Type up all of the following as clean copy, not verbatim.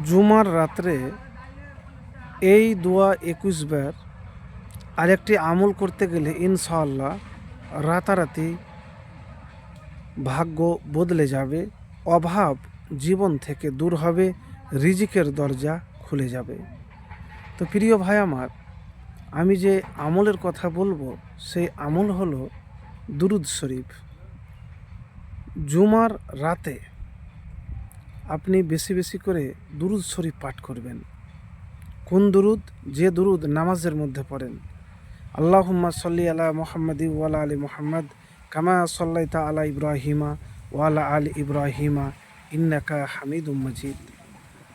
জুমার রাত্রে এই দোয়া 21 বার আরেকটি আমল করতে গেলে ইনশাআল্লাহ রাতারাতি ভাগ্য বদলে যাবে, অভাব জীবন থেকে দূর হবে, রিজিকের দরজা খুলে যাবে। তো প্রিয় ভাই আমার, আমি যে আমলের কথা বলবো সেই আমল হলো দুরুদ শরীফ। জুমার রাতে আপনি বেশি বেশি করে দুরুদ শরীফ পাঠ করবেন। কোন দুরুদ? যে দুরুদ নামাজের মধ্যে পড়েন। আল্লাহুম্মা সাল্লি আলা মুহাম্মাদি ওয়ালা আলি মুহাম্মদ কামা সাল্লাইতা আলা ইব্রাহিমা ওয়ালা আলি ইব্রাহিমা ইন্নাকা হামিদুম মাজিদ।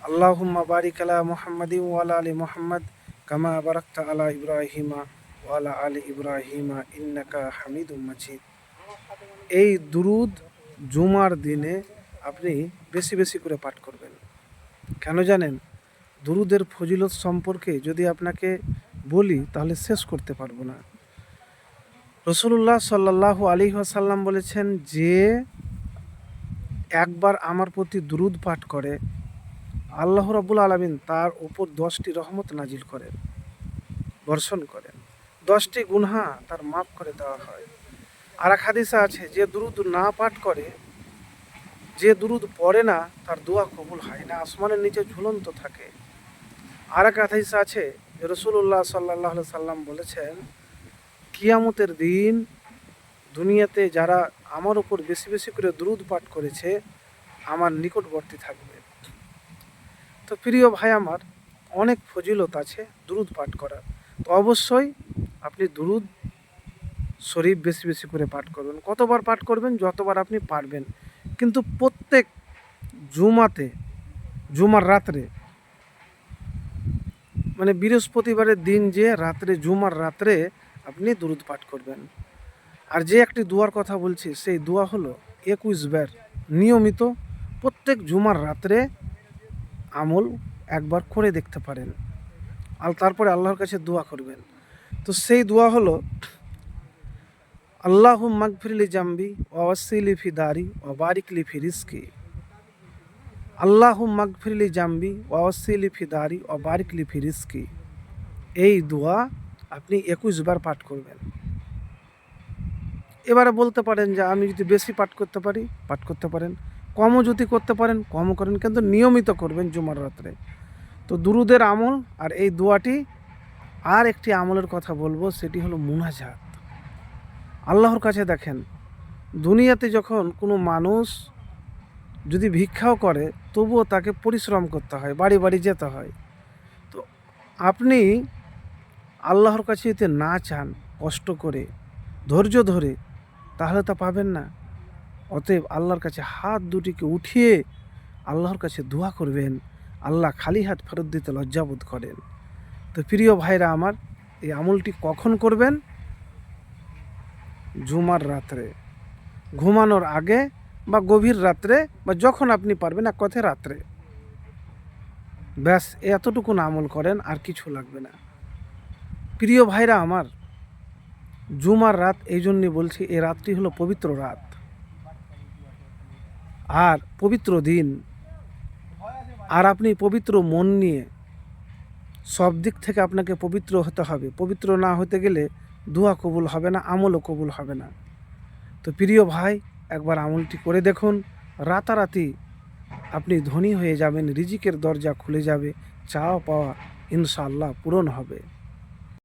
আল্লাহুম্মা বারিক আলা মুহাম্মাদি ওয়ালা আলি মুহাম্মদ কামা বারাকতা আলা ইব্রাহিমা ওয়ালা আলি ইব্রাহিমা ইন্নাকা হামিদুম মাজিদ। এই দুরুদ জুমার দিনে আপনি বেশি বেশি করে পাঠ করবেন। কেন জানেন? দুরুদের ফজিলত সম্পর্কে যদি আপনাকে বলি তাহলে শেষ করতে পারবো না। রাসূলুল্লাহ সাল্লাল্লাহু আলাইহি ওয়াসাল্লাম বলেছেন, যে একবার আমার প্রতি দুরুদ পাঠ করে আল্লাহ রাব্বুল আলামিন তার উপর 10টি রহমত নাজিল করেন, বর্ষণ করেন। 10টি গুনাহ তার মাফ করে দেওয়া হয়। আর এক হাদিসে আছে, যে দুরুদ না পাঠ করে, যে দুরুদ পড়ে না, তার দোয়া কবুল হয় না, আসমানের নিচে ঝুলন্ত থাকে। আর এক হাদিস আছে, রাসূলুল্লাহ সাল্লাল্লাহু আলাইহি সাল্লাম বলেছেন, কিয়ামতের দিন দুনিয়াতে যারা আমার উপর বেশি বেশি করে দুরুদ পাঠ করেছে আমার নিকটবর্তী থাকবে। তো প্রিয় ভাই আমার, অনেক ফজিলত আছে দুরুদ পাঠ করার। তো অবশ্যই আপনি দুরুদ শরীফ বেশি বেশি করে পাঠ করবেন। কতবার পাঠ করবেন? যতবার আপনি পারবেন। কিন্তু প্রত্যেক জুমার রাত্রে, মানে বৃহস্পতিবারের দিন যে রাত্রে, জুমার রাত্রে আপনি দুরুদ পাঠ করবেন। আর যে একটি দোয়ার কথা বলছি সেই দোয়া হলো 21 বার নিয়মিত প্রত্যেক জুমার রাত্রে আমল একবার করে দেখতে পারেন। আর তারপরে আল্লাহর কাছে দোয়া করবেন। তো সেই দোয়া হলো, আল্লাহুম্মা মাগফিরলি জামবি ওয়া ওয়াসসিলি ফি দারি ওয়া বারিকলি ফি রিজকি। আল্লাহুম্মা মাগফিরলি জামবি ওয়া ওয়াসসিলি ফি দারি ওয়া বারিকলি ফি রিজকি। এই দোয়া আপনি 21 বার পাঠ করবেন। এবারে বলতে পারেন যে আমি যদি বেশি পাঠ করতে পারি, পাঠ করতে পারেন, কমও যদি করতে পারেন কমও করেন, কিন্তু নিয়মিত করবেন জুমার রাত্রে। তো দুরুদের আমল আর এই দোয়াটি। আর একটি আমলের কথা বলবো, সেটি হলো মুনাজাত। আল্লাহর কাছে দেখেন, দুনিয়াতে যখন কোনো মানুষ যদি ভিক্ষাও করে তবুও তাকে পরিশ্রম করতে হয়, বাড়ি বাড়ি যেতে হয়। তো আপনি আল্লাহর কাছে যদি না চান কষ্ট করে, ধৈর্য ধরে, তাহলে তা পাবেন না। অতএব আল্লাহর কাছে হাত দুটিকে উঠিয়ে আল্লাহর কাছে দোয়া করবেন। আল্লাহ খালি হাত ফেরত দিতে লজ্জাবোধ করেন। তো প্রিয় ভাইরা আমার, এই আমলটি কখন করবেন? জুমার রাত্রে, ঘুমানোর আগে বা গভীর রাত্রে, বা যখন আপনি পারবেন, এক কথায় রাত্রে। ব্যাস এতটুকুন আমল করেন, আর কিছু লাগবে না। প্রিয় ভাইরা আমার, জুমার রাত এই জন্যই বলছি, এই রাতটি হলো পবিত্র রাত আর পবিত্র দিন। আর আপনি পবিত্র মন নিয়ে, সব দিক থেকে আপনাকে পবিত্র হতে হবে। পবিত্র না হতে গেলে দোয়া কবুল হবে না, আমলও কবুল হবে না। তো প্রিয় ভাই, একবার আমলটি করে দেখুন। রাতারাতি আপনি ধনী হয়ে যাবেন, রিজিকের দরজা খুলে যাবে, চাওয়া পাওয়া ইনশাআল্লাহ পূরণ হবে।